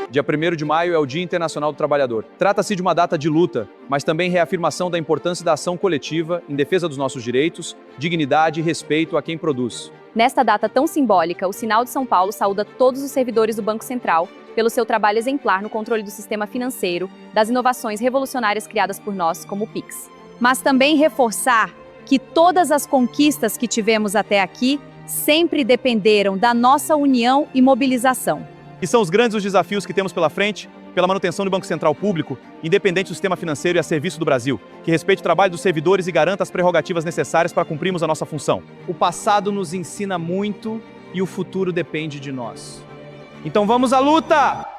Dia 1º de maio é o Dia Internacional do Trabalhador. Trata-se de uma data de luta, mas também reafirmação da importância da ação coletiva em defesa dos nossos direitos, dignidade e respeito a quem produz. Nesta data tão simbólica, o Sinal de São Paulo saúda todos os servidores do Banco Central pelo seu trabalho exemplar no controle do sistema financeiro, das inovações revolucionárias criadas por nós, como o Pix. Mas também reforçar que todas as conquistas que tivemos até aqui sempre dependeram da nossa união e mobilização. E são os grandes desafios que temos pela frente, pela manutenção do Banco Central Público, independente do sistema financeiro e a serviço do Brasil, que respeite o trabalho dos servidores e garanta as prerrogativas necessárias para cumprirmos a nossa função. O passado nos ensina muito e o futuro depende de nós. Então vamos à luta!